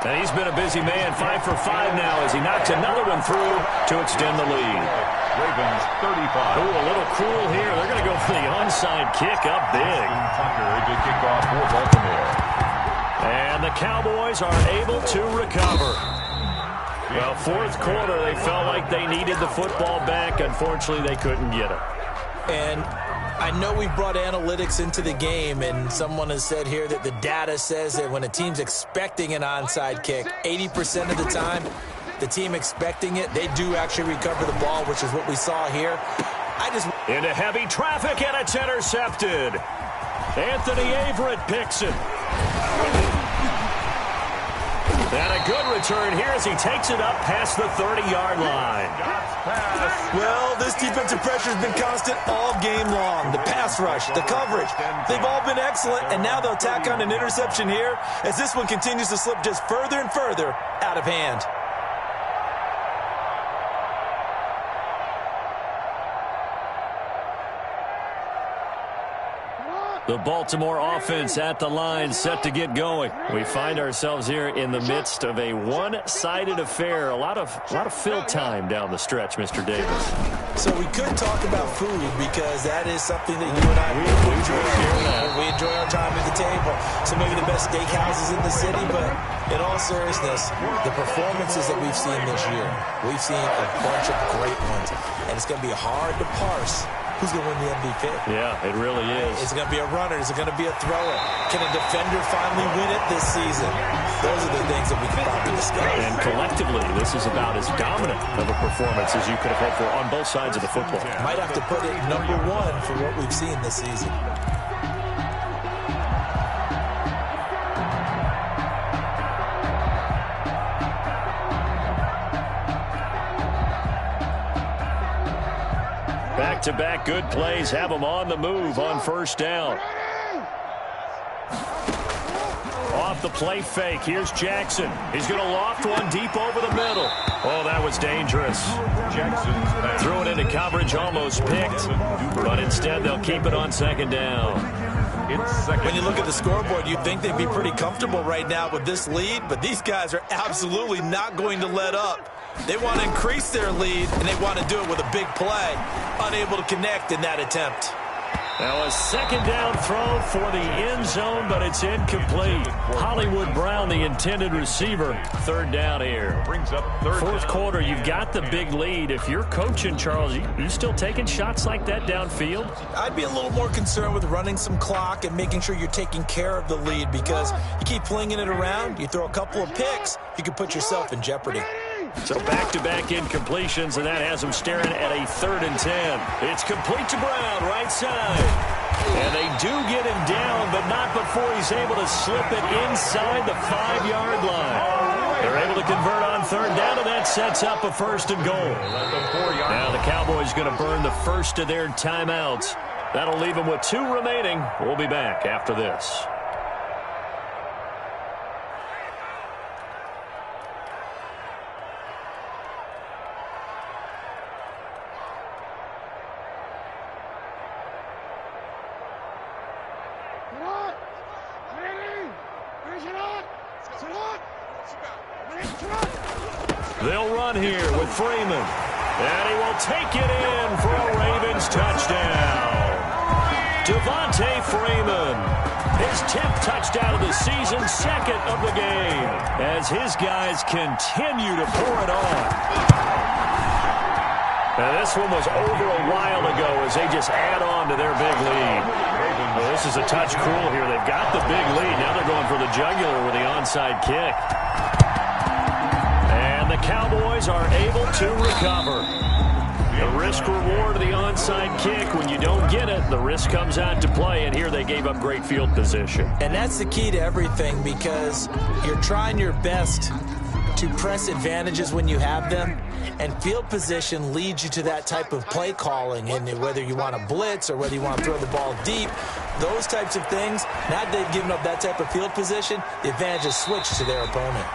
And he's been a busy man. 5 for 5 now as he knocks another one through to extend the lead. Ravens 35. Ooh, a little cruel here. They're going to go for the onside kick up big. Tucker to kick off for Baltimore. And the Cowboys are able to recover. Well, fourth quarter, they felt like they needed the football back. Unfortunately, they couldn't get it. And I know we've brought analytics into the game, and someone has said here that the data says that when a team's expecting an onside kick, 80% of the time, the team expecting it, they do actually recover the ball, which is what we saw here. Into heavy traffic, and it's intercepted. Anthony Averett picks it. And a good return here as he takes it up past the 30-yard line. Well, this defensive pressure has been constant all game long. The pass rush, the coverage, they've all been excellent, and now they'll tack on an interception here as this one continues to slip just further and further out of hand. The Baltimore offense at the line, set to get going. We find ourselves here in the midst of a one-sided affair. A lot of fill time down the stretch, Mr. Davis. So we could talk about food because that is something that you and I really enjoy. We enjoy our time at the table. So maybe the best steakhouses in the city, but in all seriousness, the performances that we've seen this year, we've seen a bunch of great ones, and it's going to be hard to parse who's going to win the MVP. Yeah, it really is. Is it going to be a runner? Is it going to be a thrower? Can a defender finally win it this season? Those are the things that we can probably discuss. And collectively, this is about as dominant of a performance as you could have hoped for on both sides of the football. Might have to put it #1 for what we've seen this season. Back-to-back good plays have them on the move on first down. Off the play fake, here's Jackson. He's going to loft one deep over the middle. Oh, that was dangerous. Jackson threw it into coverage, almost picked, but instead they'll keep it on second down. When you look at the scoreboard, you'd think they'd be pretty comfortable right now with this lead, but these guys are absolutely not going to let up. They want to increase their lead, and they want to do it with a big play. Unable to connect in that attempt. Now a second down throw for the end zone, but it's incomplete. Hollywood Brown, the intended receiver. Third down here. Fourth quarter, you've got the big lead. If you're coaching, Charles, you still taking shots like that downfield? I'd be a little more concerned with running some clock and making sure you're taking care of the lead, because you keep flinging it around, you throw a couple of picks, you can put yourself in jeopardy. So back-to-back incompletions, and that has them staring at a 3rd and 10. It's complete to Brown, right side. And they do get him down, but not before he's able to slip it inside the 5-yard line. They're able to convert on third down, and that sets up a 1st and goal. Now the Cowboys going to burn the first of their timeouts. That'll leave them with 2 remaining. We'll be back after this. They'll run here with Freeman. And he will take it in for a Ravens touchdown. Devontae Freeman, his 10th touchdown of the season, 2nd of the game, as his guys continue to pour it on. Now this one was over a while ago as they just add on to their big lead. Well, this is a touch cruel here. They've got the big lead. Now they're going for the jugular with the onside kick. And the Cowboys are able to recover. The risk-reward of the onside kick, when you don't get it, the risk comes out to play, and here they gave up great field position. And that's the key to everything, because you're trying your best to press advantages when you have them, and field position leads you to that type of play calling, and whether you want to blitz or whether you want to throw the ball deep, those types of things, now that they've given up that type of field position, the advantage is switched to their opponent.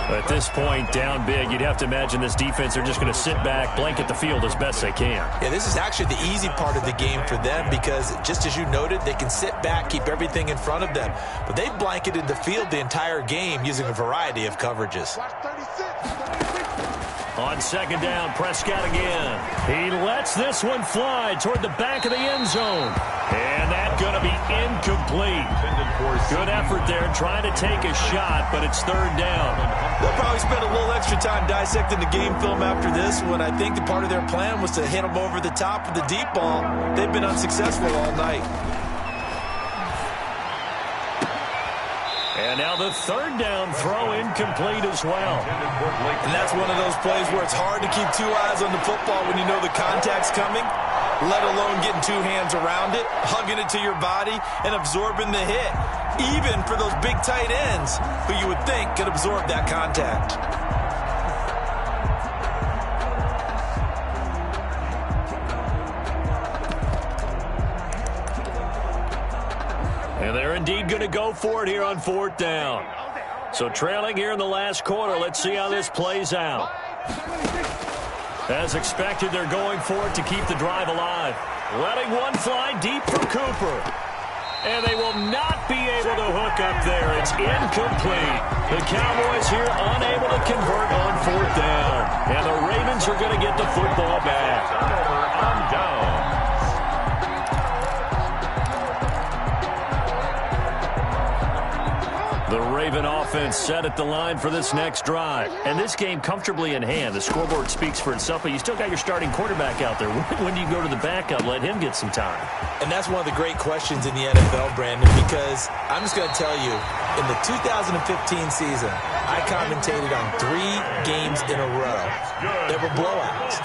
At this point, down big, you'd have to imagine this defense are just going to sit back, blanket the field as best they can. Yeah, this is actually the easy part of the game for them, because just as you noted, they can sit back, keep everything in front of them. But they've blanketed the field the entire game using a variety of coverages. On second down, Prescott again. He lets this one fly toward the back of the end zone. And that's going to be incomplete. Good effort there trying to take a shot, but it's third down. They'll probably spend a little extra time dissecting the game film after this one. I think the part of their plan was to hit them over the top of the deep ball. They've been unsuccessful all night. And now the third down throw incomplete as well. And that's one of those plays where it's hard to keep two eyes on the football when you know the contact's coming, let alone getting two hands around it, hugging it to your body, and absorbing the hit, even for those big tight ends who you would think could absorb that contact. And they're indeed going to go for it here on fourth down. So trailing here in the last quarter, let's see how this plays out. As expected, they're going for it to keep the drive alive. Letting one fly deep for Cooper. And they will not be able to hook up there. It's incomplete. The Cowboys here unable to convert on fourth down. And the Ravens are going to get the football back. On down. The Raven offense set at the line for this next drive. And this game comfortably in hand. The scoreboard speaks for itself, but you still got your starting quarterback out there. When do you go to the backup, let him get some time? And that's one of the great questions in the NFL, Brandon, because I'm just going to tell you, in the 2015 season, I commentated on 3 games in a row that were blowouts.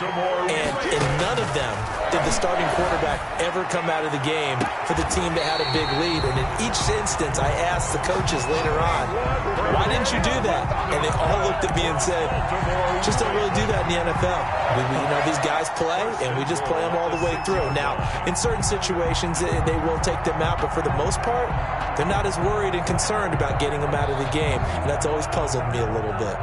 And in none of them did the starting quarterback ever come out of the game for the team that had a big lead. And in each instance, I asked the coaches later on, why didn't you do that? And they all looked at me and said, just don't really do that in the NFL. You know, these guys play, and we just play them all the way through. Now, in certain situations, they will take them out, but for the most part, they're not as worried and concerned about getting them out of the game, and that's always puzzled me a little bit.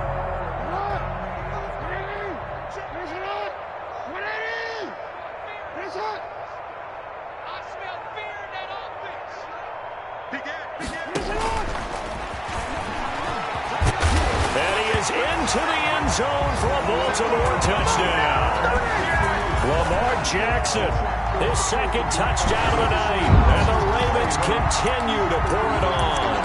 Into the end zone for a Baltimore touchdown. Lamar Jackson, his second touchdown of the night, and the Ravens continue to pour it on.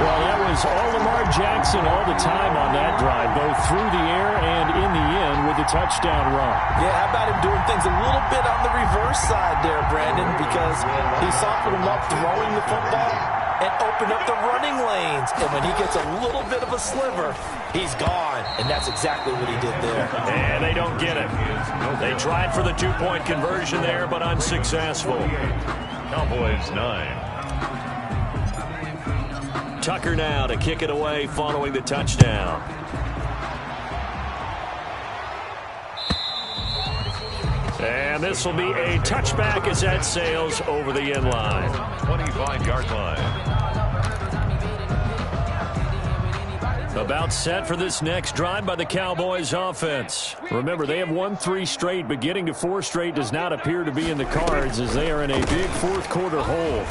Well, that was all Lamar Jackson all the time on that drive, both through the air and in the end with the touchdown run. Yeah, how about him doing things a little bit on the reverse side there, Brandon, because he softened him up throwing the football and opened up the running lanes. And when he gets a little bit of a sliver, he's gone. And that's exactly what he did there. And they don't get it. They tried for the two-point conversion there, but unsuccessful. Cowboys 9. Tucker now to kick it away following the touchdown. And this will be a touchback as that sails over the end line. 25-yard line. About set for this next drive by the Cowboys offense. Remember, they have won 3 straight, but getting to 4 straight does not appear to be in the cards as they are in a big fourth quarter hole.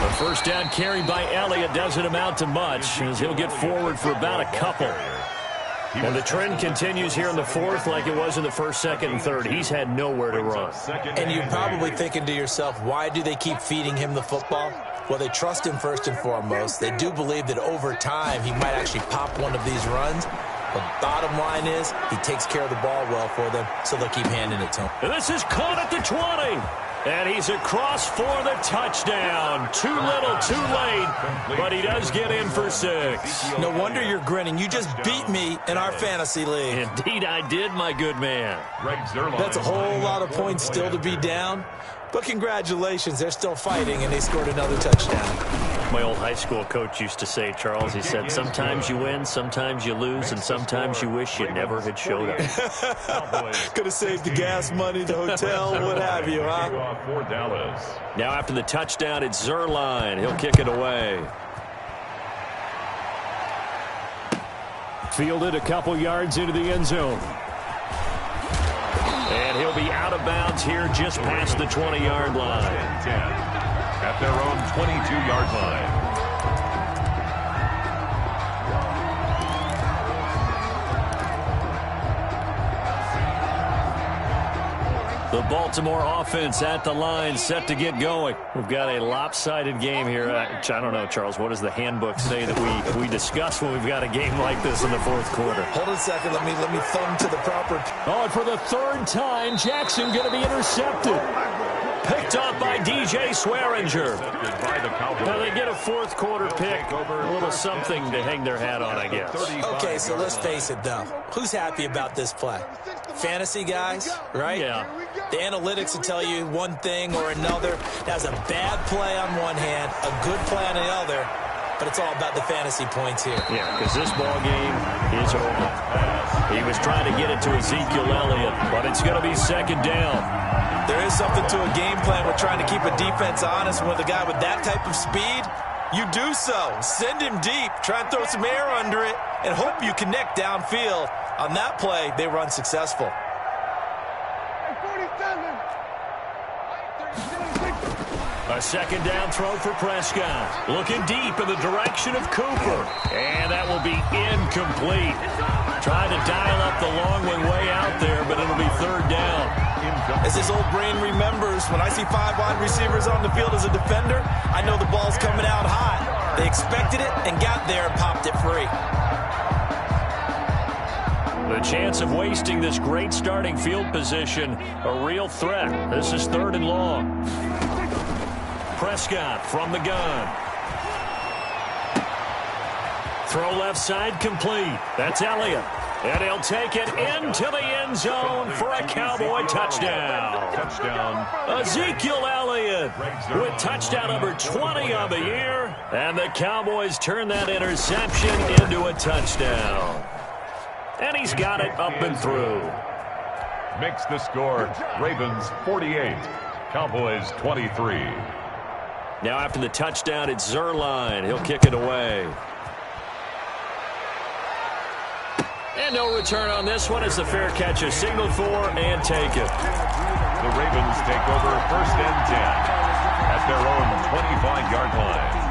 The first down carried by Elliott doesn't amount to much as he'll get forward for about a couple. And the trend continues here in the fourth like it was in the first, second, and third. He's had nowhere to run. And you're probably thinking to yourself, why do they keep feeding him the football? Well, they trust him first and foremost. They do believe that over time he might actually pop one of these runs. The bottom line is he takes care of the ball well for them, so they'll keep handing it to him. And this is caught at the 20. And he's across for the touchdown. Too little, too late, but he does get in for 6. No wonder you're grinning. You just beat me in our fantasy league. Indeed I did, my good man. That's a whole lot of points still to be down. But congratulations, they're still fighting, and they scored another touchdown. My old high school coach used to say, Charles, he said, sometimes you win, sometimes you lose, and sometimes you wish you never had showed up. Could have saved the gas money, the hotel, what have you, huh? Now after the touchdown, it's Zerline. He'll kick it away. Fielded a couple yards into the end zone. And he'll be out of bounds here just past the 20-yard line. 10 at their own 22-yard line. The Baltimore offense at the line, set to get going. We've got a lopsided game here. I don't know, Charles, what does the handbook say that we discuss when we've got a game like this in the fourth quarter? Hold on a second. Let me thumb to the proper. Oh, and for the third time, Jackson going to be intercepted. Picked off by DJ Swearinger. Now they get a fourth quarter pick, a little something to hang their hat on, I guess. Okay, so let's face it, though. Who's happy about this play? Fantasy guys, right? Yeah. The analytics will tell you one thing or another. That's a bad play on one hand, a good play on the other, but it's all about the fantasy points here. Yeah, because this ball game is over. He was trying to get it to Ezekiel Elliott, but it's going to be second down. There is something to a game plan with trying to keep a defense honest. With a guy with that type of speed, you do so. Send him deep. Try and throw some air under it and hope you connect downfield. On that play, they run successful. A second down throw for Prescott. Looking deep in the direction of Cooper. And that will be incomplete. Trying to dial up the long way out there, but it'll be third down. As his old brain remembers, when I see 5 wide receivers on the field as a defender, I know the ball's coming out hot. They expected it and got there and popped it free. The chance of wasting this great starting field position, a real threat. This is third and long. Prescott from the gun. Throw left side complete. That's Elliott. And he'll take it into the end zone for a Cowboy touchdown. Ezekiel Elliott with touchdown number 20 on the year. And the Cowboys turn that interception into a touchdown. And he's got it up and through. Makes the score Ravens 48, Cowboys 23. Now after the touchdown, it's Zerline. He'll kick it away. And no return on this one as the fair catch is signaled for and taken. The Ravens take over first and 10 at their own 25-yard line.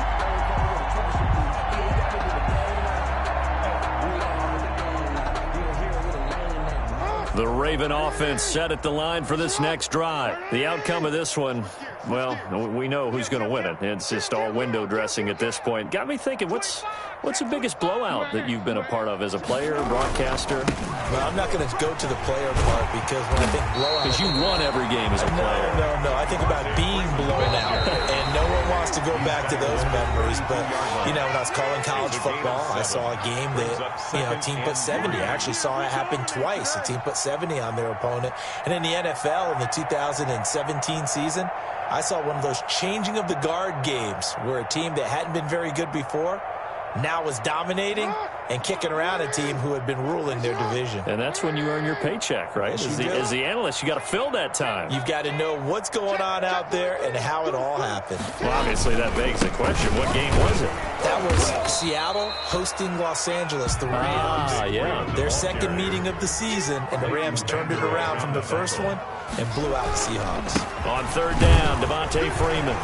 The Raven offense set at the line for this next drive. The outcome of this one, well, we know who's going to win it. It's just all window dressing at this point. Got me thinking, what's the biggest blowout that you've been a part of as a player, broadcaster? Well, I'm not going to go to the player part because when I think blowout... Because you won every game as a player. No. I think about being blown out. And no one wants to go back to those memories. But, you know, when I was calling college football, I saw a game that, a team put 70. I actually saw it happen twice. A team put 70 on their opponent. And in the NFL in the 2017 season, I saw one of those changing of the guard games where a team that hadn't been very good before now was dominating and kicking around a team who had been ruling their division. And that's when you earn your paycheck, right? As the analyst, you got to fill that time. You've got to know what's going on out there and how it all happened. Well, obviously that begs the question, what game was it? That was Seattle hosting Los Angeles, the Rams. Yeah. Their second meeting of the season, and the Rams turned it around from the first one and blew out the Seahawks. On third down, Devontae Freeman.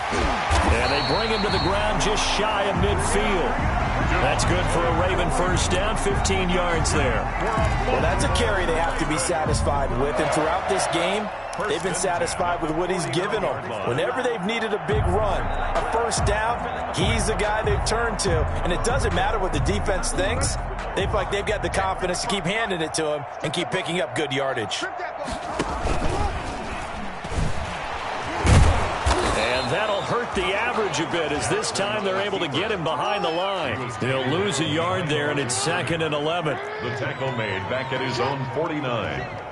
And they bring him to the ground just shy of midfield. That's good for a Raven first down, 15 yards there. Well, that's a carry they have to be satisfied with. And throughout this game, they've been satisfied with what he's given them. Whenever they've needed a big run, a first down, he's the guy they've turned to. And it doesn't matter what the defense thinks. They've got the confidence to keep handing it to him and keep picking up good yardage. And that'll hurt the average a bit as this time they're able to get him behind the line. They'll lose a yard there, and it's second and 11. The tackle made back at his own 49.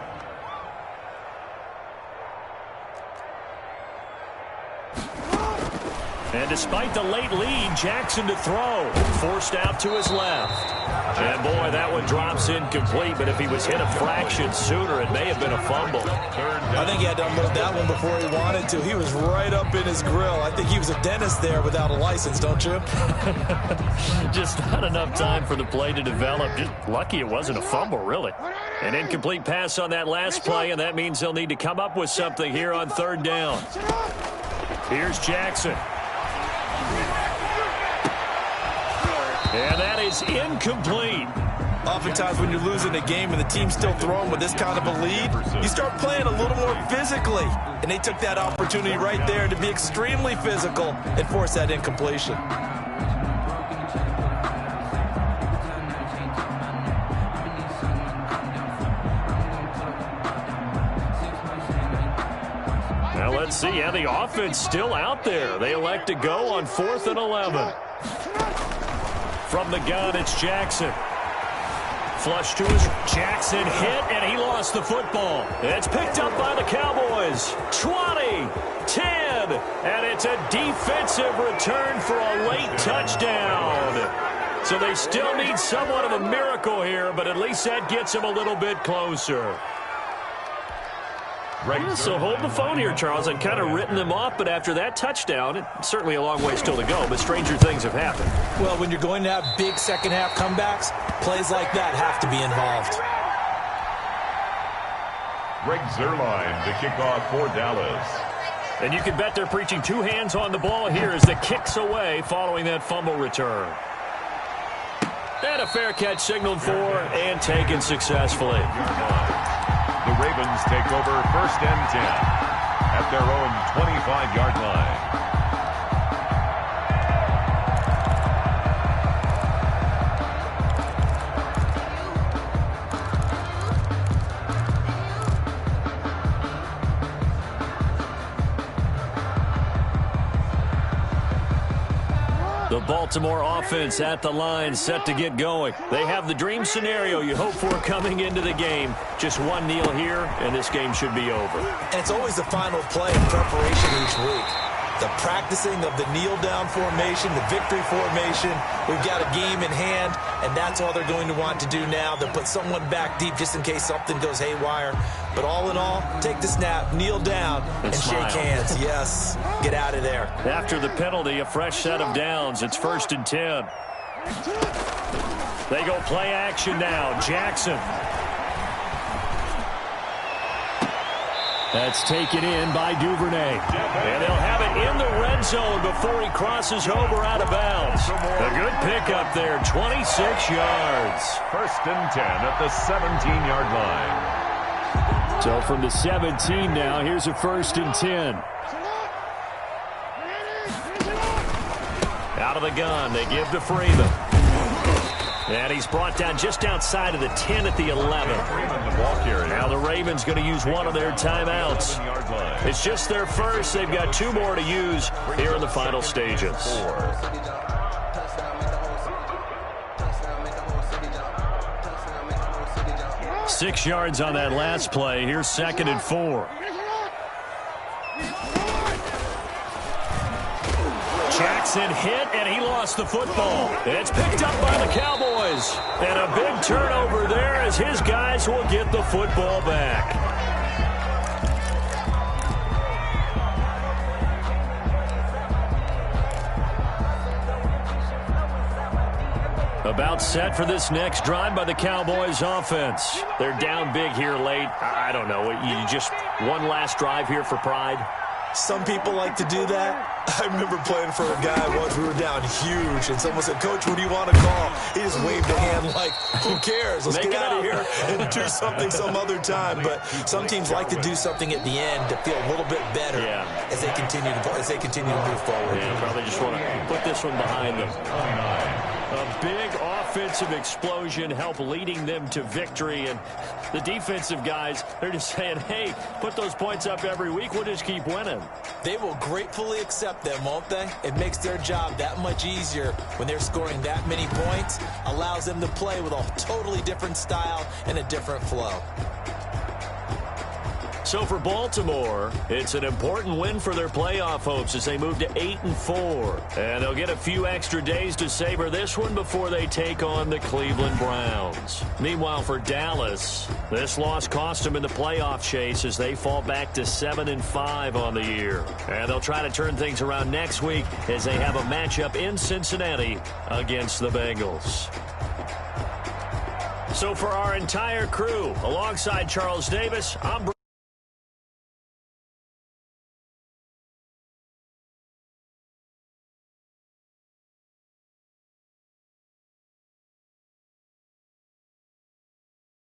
And despite the late lead, Jackson to throw. Forced out to his left. And boy, that one drops incomplete, but if he was hit a fraction sooner, it may have been a fumble. I think he had to unload that one before he wanted to. He was right up in his grill. I think he was a dentist there without a license, don't you? Just not enough time for the play to develop. Just lucky it wasn't a fumble, really. An incomplete pass on that last play, and that means they'll need to come up with something here on third down. Here's Jackson. And that is incomplete. Oftentimes when you're losing a game and the team's still throwing with this kind of a lead, you start playing a little more physically. And they took that opportunity right there to be extremely physical and force that incompletion. Let's see, yeah, the offense still out there. They elect to go on 4th and 11. From the gun, it's Jackson. Flush to his Jackson hit, and he lost the football. It's picked up by the Cowboys. 20, 10, and it's a defensive return for a late touchdown. So they still need somewhat of a miracle here, but at least that gets them a little bit closer. Right. So hold the phone here, Charles. I'd kind of written them off, but after that touchdown, it's certainly a long way still to go, but stranger things have happened. Well, when you're going to have big second-half comebacks, plays like that have to be involved. Greg Zuerlein to kick off for Dallas. And you can bet they're preaching two hands on the ball here as the kick's away following that fumble return. And a fair catch signaled for and taken successfully. The Ravens take over 1st and 10 at their own 25-yard line. The Baltimore offense at the line, set to get going. They have the dream scenario you hope for coming into the game. Just one kneel here, and this game should be over. And it's always the final play in preparation each week. The practicing of the kneel-down formation, the victory formation. We've got a game in hand, and that's all they're going to want to do now. They'll put someone back deep just in case something goes haywire. But all in all, take the snap, kneel down, and shake hands. Yes, get out of there. After the penalty, a fresh set of downs. It's 1st and 10. They go play action now. Jackson. That's taken in by Duvernay. And they'll have it in the red zone before he crosses over out of bounds. A good pickup there, 26 yards. 1st and 10 at the 17-yard line. So from the 17 now, here's a 1st and 10. Out of the gun, they give to Freeman. And he's brought down just outside of the 10 at the 11. Now the Ravens going to use one of their timeouts. It's just their first. They've got 2 more to use here in the final stages. 6 yards on that last play. Here's 2nd and 4. Jackson hit, and he lost the football. It's picked up by the Cowboys. And a big turnover there as his guys will get the football back. About set for this next drive by the Cowboys offense. They're down big here late. I don't know. You just one last drive here for pride? Some people like to do that. I remember playing for a guy once. We were down huge, and someone said, "Coach, what do you want to call?" He just waved a hand like, who cares? Let's get out of here and do something some other time. But some teams like to do something at the end to feel a little bit better as they continue to move forward. Yeah, probably just want to put this one behind them. A big offensive explosion helped leading them to victory, and the defensive guys, they're just saying, hey, put those points up every week. We'll just keep winning. They will gratefully accept them, won't they? It makes their job that much easier when they're scoring that many points, allows them to play with a totally different style and a different flow. So for Baltimore, it's an important win for their playoff hopes as they move to 8-4. And they'll get a few extra days to savor this one before they take on the Cleveland Browns. Meanwhile, for Dallas, this loss cost them in the playoff chase as they fall back to 7-5 on the year. And they'll try to turn things around next week as they have a matchup in Cincinnati against the Bengals. So for our entire crew, alongside Charles Davis, I'm